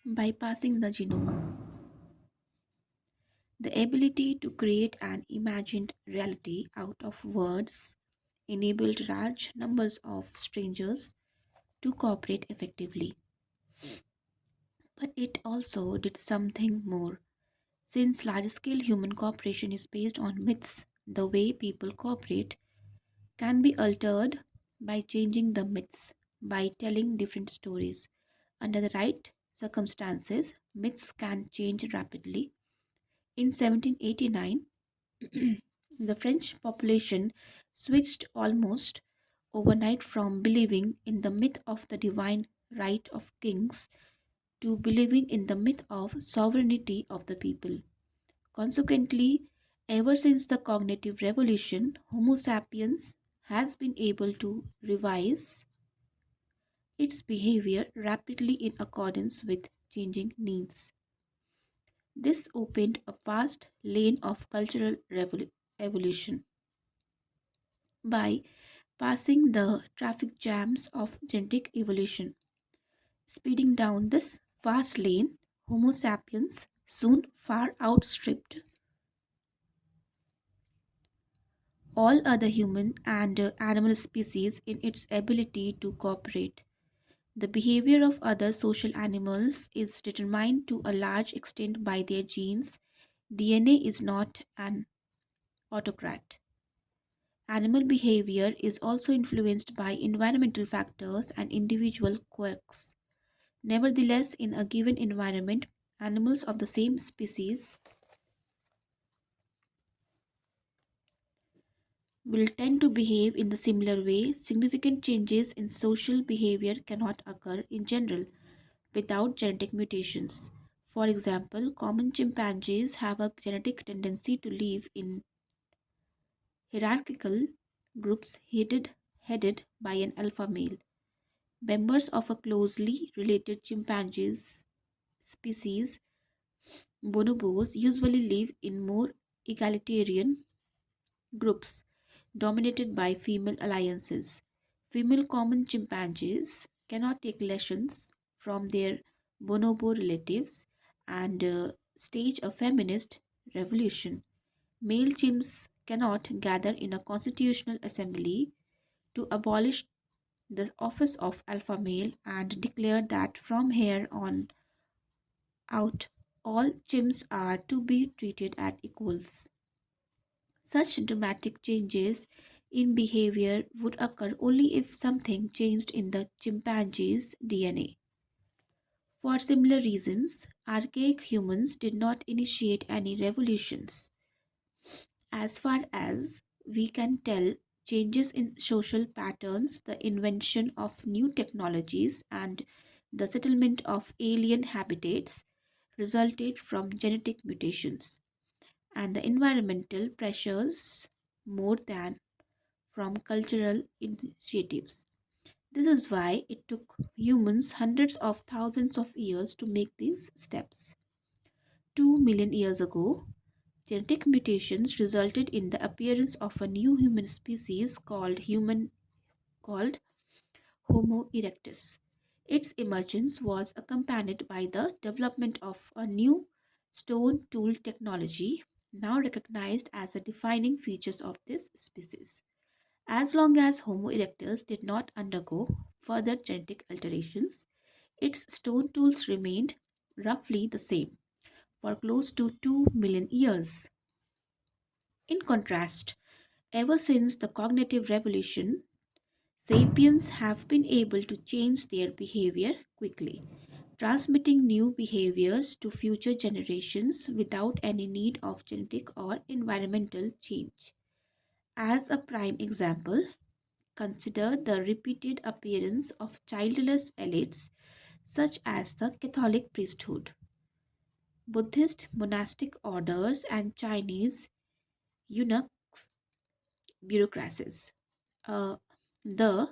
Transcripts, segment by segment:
Bypassing the genome, the ability to create an imagined reality out of words enabled large numbers of strangers to cooperate effectively. But it also did something more. Since large scale human cooperation is based on myths, the way people cooperate can be altered by changing the myths, by telling different stories. Under the right circumstances, myths can change rapidly. In 1789, the French population switched almost overnight from believing in the myth of the divine right of kings to believing in the myth of sovereignty of the people. Consequently, ever since the cognitive revolution, Homo sapiens has been able to revise its behavior rapidly in accordance with changing needs. This opened a vast lane of cultural evolution. By passing the traffic jams of genetic evolution. Speeding down this vast lane, Homo sapiens soon far outstripped all other human and animal species in its ability to cooperate. The behavior of other social animals is determined to a large extent by their genes. DNA is not an autocrat. Animal behavior is also influenced by environmental factors and individual quirks. Nevertheless, in a given environment, animals of the same species will tend to behave in the similar way. Significant changes in social behavior cannot occur in general without genetic mutations. For example, common chimpanzees have a genetic tendency to live in hierarchical groups headed by an alpha male. Members of a closely related chimpanzees species, bonobos, usually live in more egalitarian groups dominated by female alliances. Female common chimpanzees cannot take lessons from their bonobo relatives and stage a feminist revolution. Male chimps cannot gather in a constitutional assembly to abolish the office of alpha male and declare that from here on out all chimps are to be treated as equals. Such dramatic changes in behavior would occur only if something changed in the chimpanzee's DNA. For similar reasons, archaic humans did not initiate any revolutions. As far as we can tell, changes in social patterns, the invention of new technologies, and the settlement of alien habitats resulted from genetic mutations and the environmental pressures more than from cultural initiatives. This is why it took humans hundreds of thousands of years to make these steps. 2 million years ago, genetic mutations resulted in the appearance of a new human species called Homo erectus. Its emergence was accompanied by the development of a new stone tool technology, now recognized as a defining features of this species. As long as Homo erectus did not undergo further genetic alterations, its stone tools remained roughly the same for close to 2 million years. In contrast, ever since the cognitive revolution, sapiens have been able to change their behavior quickly, transmitting new behaviors to future generations without any need of genetic or environmental change. As a prime example, consider the repeated appearance of childless elites such as the Catholic priesthood, Buddhist monastic orders, and Chinese eunuch bureaucracies. Uh, the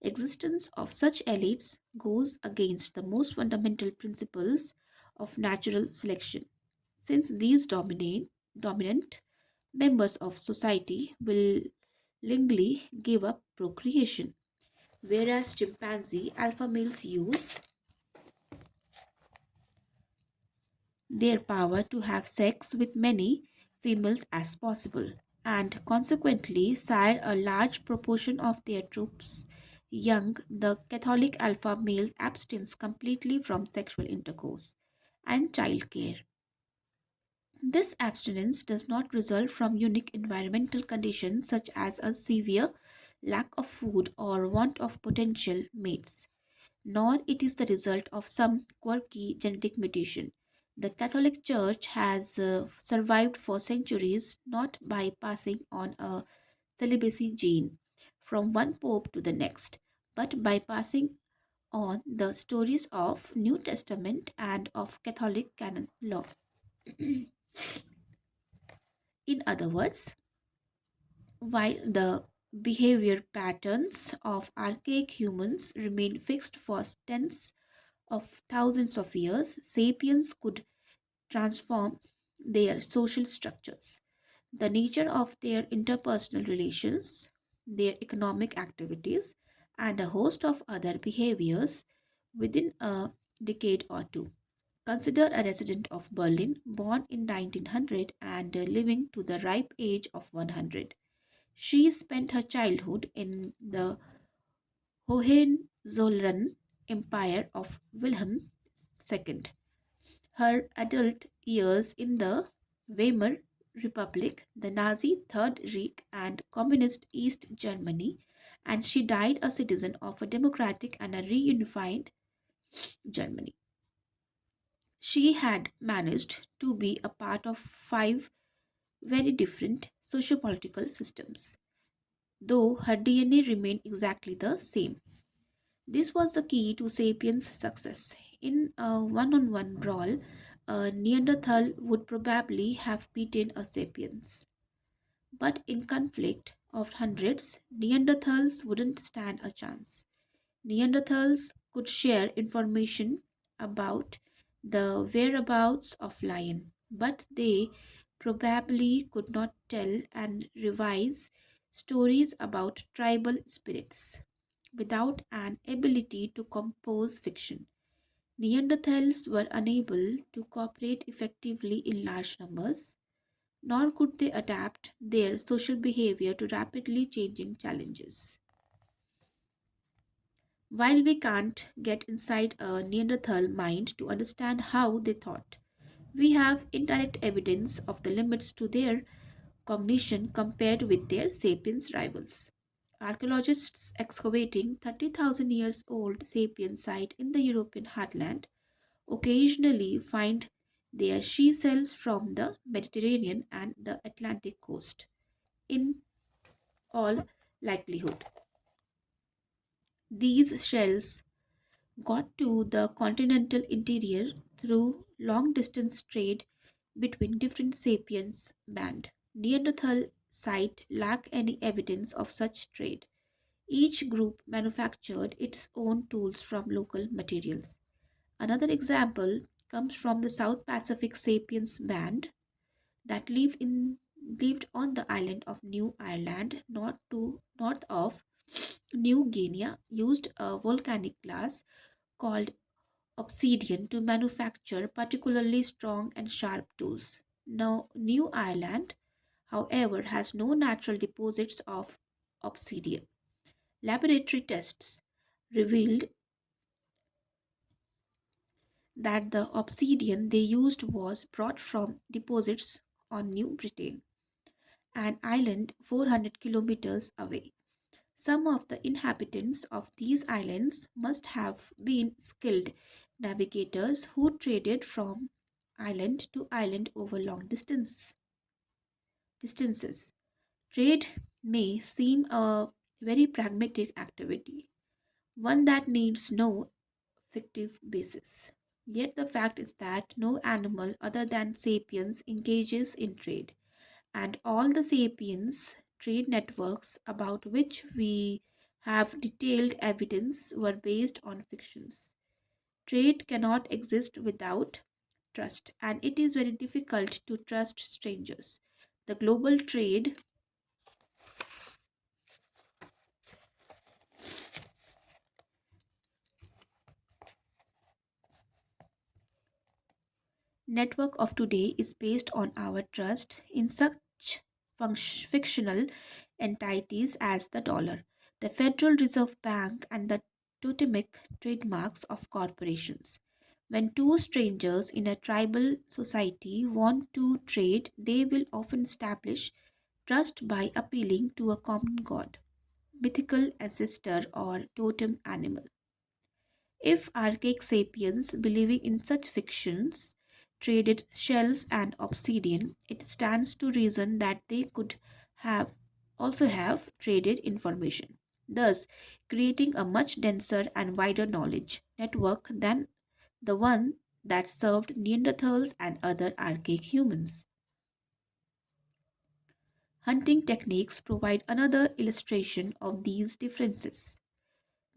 existence of such elites goes against the most fundamental principles of natural selection, since these dominant members of society willingly give up procreation, whereas chimpanzee alpha males use their power to have sex with many females as possible, and consequently sire a large proportion of their troops. Young, the Catholic alpha males abstains completely from sexual intercourse and childcare. This abstinence does not result from unique environmental conditions such as a severe lack of food or want of potential mates, nor it is the result of some quirky genetic mutation. The Catholic Church has survived for centuries not by passing on a celibacy gene from one pope to the next, but by passing on the stories of New Testament and of Catholic canon law. In other words, while the behavior patterns of archaic humans remain fixed for tens of thousands of years, sapiens could transform their social structures, the nature of their interpersonal relations, their economic activities, and a host of other behaviors within a decade or two. Consider a resident of Berlin born in 1900 and living to the ripe age of 100. She spent her childhood in the Hohenzollern Empire of Wilhelm II, her adult years in the Weimar Republic, the Nazi Third Reich, and Communist East Germany, and she died a citizen of a democratic and a reunified Germany. She had managed to be a part of five very different sociopolitical systems, though her DNA remained exactly the same. This was the key to Sapiens' success. In a one on one brawl, a Neanderthal would probably have beaten a Sapiens. But in conflict of hundreds, Neanderthals wouldn't stand a chance. Neanderthals could share information about the whereabouts of lion, but they probably could not tell and revise stories about tribal spirits. Without an ability to compose fiction, Neanderthals were unable to cooperate effectively in large numbers, nor could they adapt their social behavior to rapidly changing challenges. While we can't get inside a Neanderthal mind to understand how they thought, we have indirect evidence of the limits to their cognition compared with their sapiens rivals. Archaeologists excavating 30,000 years old sapiens site in the European heartland occasionally find their she cells from the Mediterranean and the Atlantic coast. In all likelihood, these shells got to the continental interior through long distance trade between different sapiens band. Neanderthal site lack any evidence of such trade. Each group manufactured its own tools from local materials. Another example comes from the South Pacific sapiens band that lived on the island of New Ireland north of New Guinea used a volcanic glass called obsidian to manufacture particularly strong and sharp tools. Now, New Ireland, however, has no natural deposits of obsidian. Laboratory tests revealed that the obsidian they used was brought from deposits on New Britain, an island 400 kilometers away. Some of the inhabitants of these islands must have been skilled navigators who traded from island to island over distances. Trade may seem a very pragmatic activity, one that needs no fictive basis. Yet the fact is that no animal other than sapiens engages in trade, and all the sapiens trade networks about which we have detailed evidence were based on fictions. Trade cannot exist without trust, and it is very difficult to trust strangers. The global trade network of today is based on our trust in such fictional entities as the dollar, the Federal Reserve Bank, and the totemic trademarks of corporations. When two strangers in a tribal society want to trade, they will often establish trust by appealing to a common god, mythical ancestor, or totem animal. If archaic sapiens believing in such fictions traded shells and obsidian, it stands to reason that they could have also have traded information, thus creating a much denser and wider knowledge network than the one that served Neanderthals and other archaic humans. Hunting techniques provide another illustration of these differences.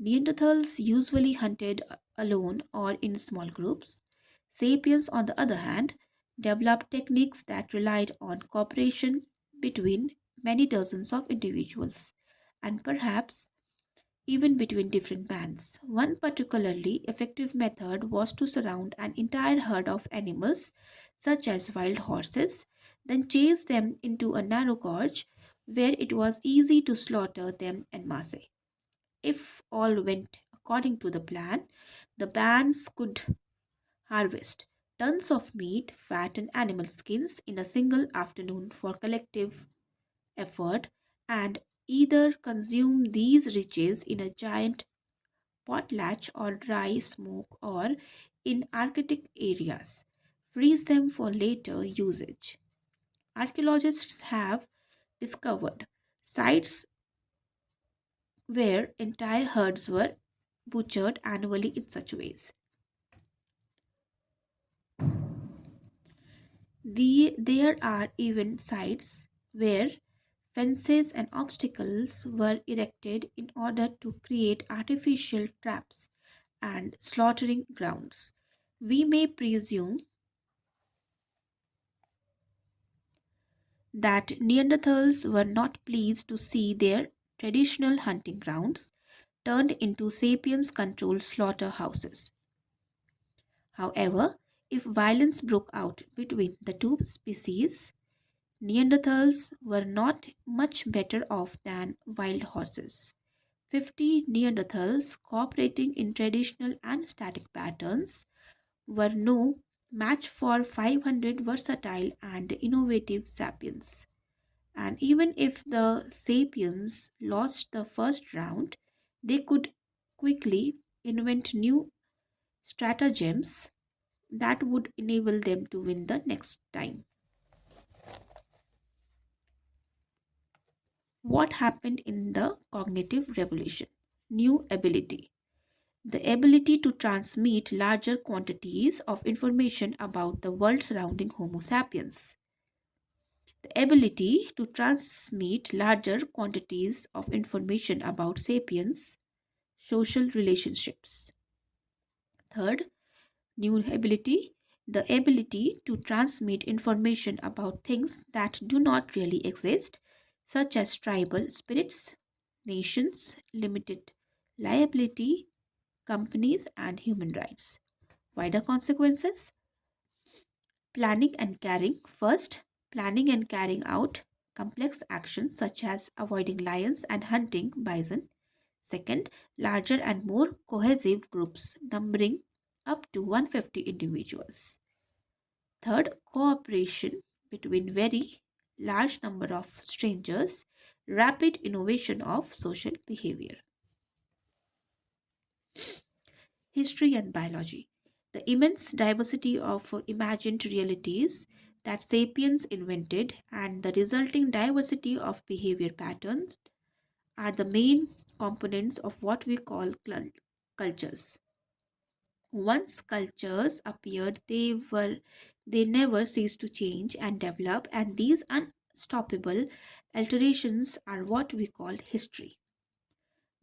Neanderthals usually hunted alone or in small groups. Sapiens, on the other hand, developed techniques that relied on cooperation between many dozens of individuals, and perhaps even between different bands. One particularly effective method was to surround an entire herd of animals, such as wild horses, then chase them into a narrow gorge where it was easy to slaughter them en masse. If all went according to the plan, the bands could harvest tons of meat, fat, and animal skins in a single afternoon for collective effort and either consume these riches in a giant potlatch or dry smoke or in Arctic areas, freeze them for later usage. Archaeologists have discovered sites where entire herds were butchered annually in such ways. There are even sites where fences and obstacles were erected in order to create artificial traps and slaughtering grounds. We may presume that Neanderthals were not pleased to see their traditional hunting grounds turned into sapiens controlled slaughterhouses. However, if violence broke out between the two species, Neanderthals were not much better off than wild horses. 50 Neanderthals cooperating in traditional and static patterns were no match for 500 versatile and innovative sapiens. And even if the sapiens lost the first round, they could quickly invent new stratagems that would enable them to win the next time. What happened in the cognitive revolution? New ability. The ability to transmit larger quantities of information about the world surrounding Homo sapiens. The ability to transmit larger quantities of information about sapiens' social relationships. Third, new ability, the ability to transmit information about things that do not really exist, such as tribal spirits, nations, limited liability, companies, and human rights. Wider consequences: planning and carrying. First, planning and carrying out complex actions such as avoiding lions and hunting bison. Second, larger and more cohesive groups numbering up to 150 individuals. Third, cooperation between very large number of strangers, rapid innovation of social behavior. History and biology. The immense diversity of imagined realities that sapiens invented and the resulting diversity of behavior patterns are the main components of what we call cultures. Once cultures appeared, they never ceased to change and develop, and these unstoppable alterations are what we call history.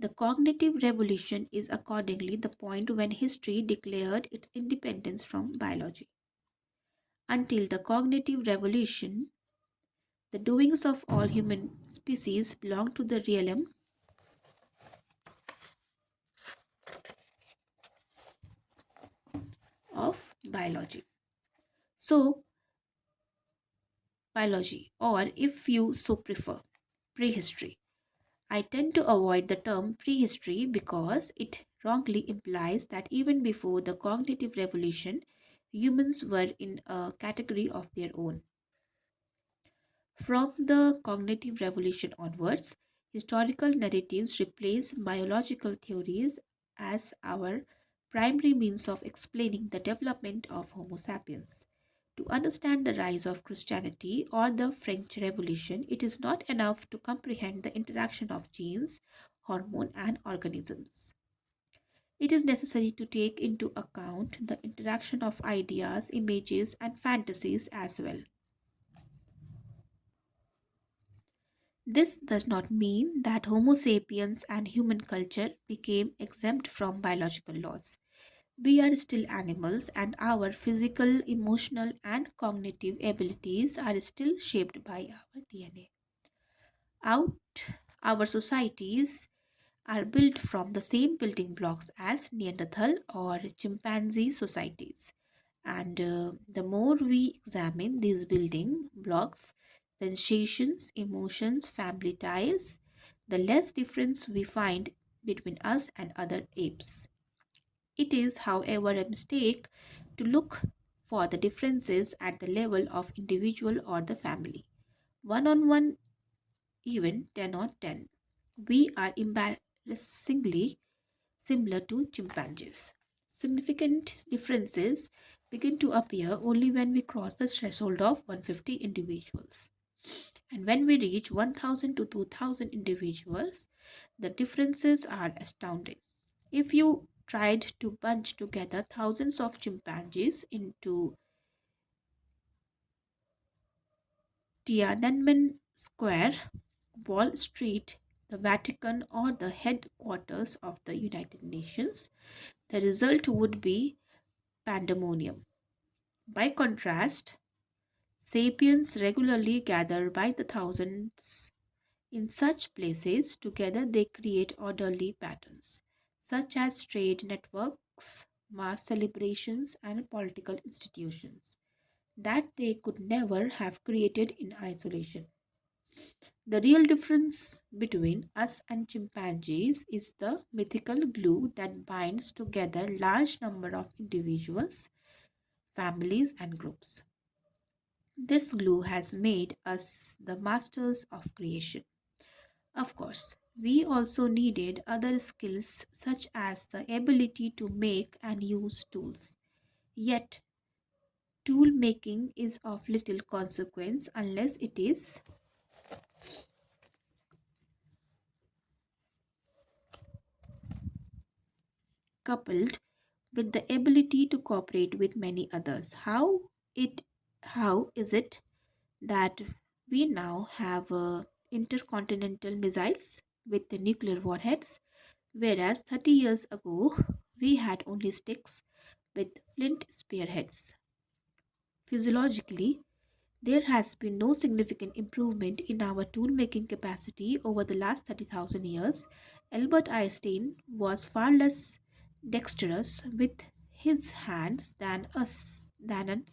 The cognitive revolution is accordingly the point when history declared its independence from biology. Until the cognitive revolution, the doings of all human species belong to the realm of biology. So, biology, or if you so prefer, prehistory. I tend to avoid the term prehistory because it wrongly implies that even before the cognitive revolution, humans were in a category of their own. From the cognitive revolution onwards, historical narratives replace biological theories as our primary means of explaining the development of Homo sapiens. To understand the rise of Christianity or the French Revolution, it is not enough to comprehend the interaction of genes, hormone, and organisms. It is necessary to take into account the interaction of ideas, images, and fantasies as well. This does not mean that Homo sapiens and human culture became exempt from biological laws. We are still animals, and our physical, emotional, and cognitive abilities are still shaped by our DNA. Out, our societies are built from the same building blocks as Neanderthal or chimpanzee societies. And the more we examine these building blocks, sensations, emotions, family ties, the less difference we find between us and other apes. It is, however, a mistake to look for the differences at the level of individual or the family. One on one, even 10 on 10. We are embarrassingly similar to chimpanzees. Significant differences begin to appear only when we cross the threshold of 150 individuals. And when we reach 1000 to 2000 individuals, the differences are astounding. If you tried to bunch together thousands of chimpanzees into Tiananmen Square, Wall Street, the Vatican, or the headquarters of the United Nations, the result would be pandemonium. By contrast, sapiens regularly gather by the thousands in such places. Together, they create orderly patterns, such as trade networks, mass celebrations, and political institutions that they could never have created in isolation. The real difference between us and chimpanzees is the mythical glue that binds together large number of individuals, families, and groups. This glue has made us the masters of creation. Of course, we also needed other skills such as the ability to make and use tools. Yet, tool making is of little consequence unless it is coupled with the ability to cooperate with many others. It how is it that we now have intercontinental missiles with the nuclear warheads, whereas 30 years ago we had only sticks with flint spearheads? Physiologically, there has been no significant improvement in our tool making capacity over the last 30,000 years. Albert Einstein was far less dexterous with his hands than an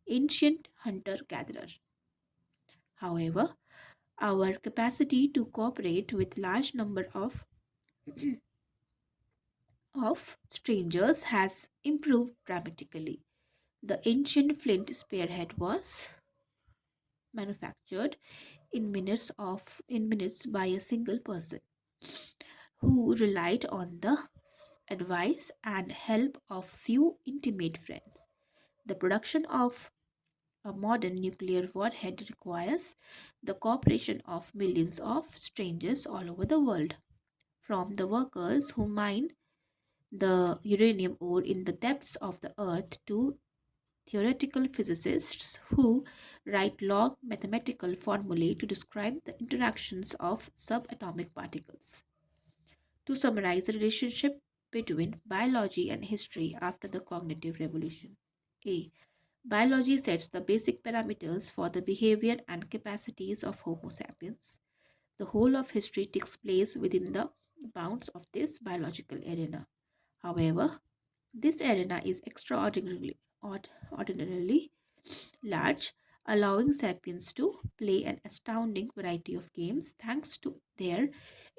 ancient hunter gatherer. However, our capacity to cooperate with large number of strangers has improved dramatically. The ancient flint spearhead was manufactured in minutes by a single person who relied on the advice and help of few intimate friends. The production of a modern nuclear warhead requires the cooperation of millions of strangers all over the world, from the workers who mine the uranium ore in the depths of the earth to theoretical physicists who write long mathematical formulae to describe the interactions of subatomic particles. To summarize the relationship between biology and history after the cognitive revolution. A. Biology sets the basic parameters for the behavior and capacities of Homo sapiens. The whole of history takes place within the bounds of this biological arena. However, this arena is ordinarily large, allowing sapiens to play an astounding variety of games thanks to their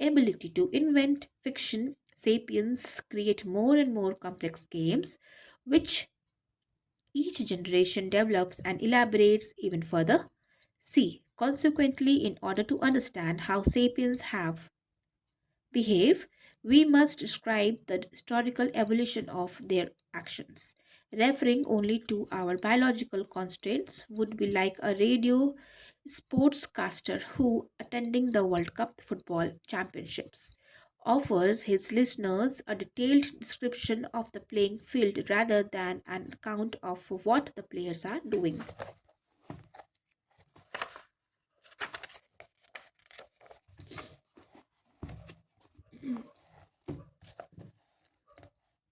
ability to invent fiction. Sapiens create more and more complex games, which each generation develops and elaborates even further. C. Consequently, in order to understand how sapiens have behave, we must describe the historical evolution of their actions. Referring only to our biological constraints would be like a radio sportscaster who, attending the World Cup football championships, offers his listeners a detailed description of the playing field rather than an account of what the players are doing.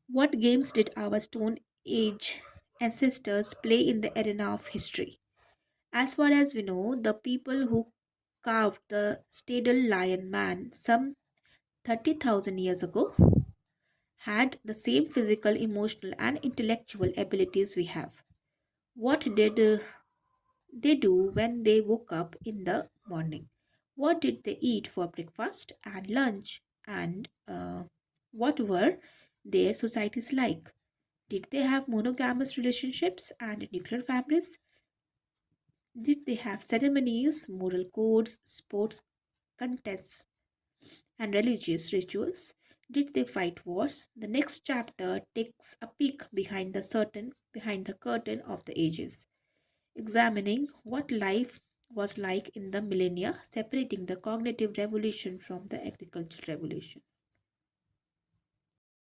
What games did our Stone Age ancestors play in the arena of history? As far as we know, the people who carved the Stadel Lion Man some 30,000 years ago had the same physical, emotional, and intellectual abilities we have. What did they do when they woke up in the morning? What did they eat for breakfast and lunch? And what were their societies like? Did they have monogamous relationships and nuclear families? Did they have ceremonies, moral codes, sports contests, and religious rituals? Did they fight wars? The next chapter takes a peek behind the curtain of the ages, examining what life was like in the millennia, separating the cognitive revolution from the agricultural revolution.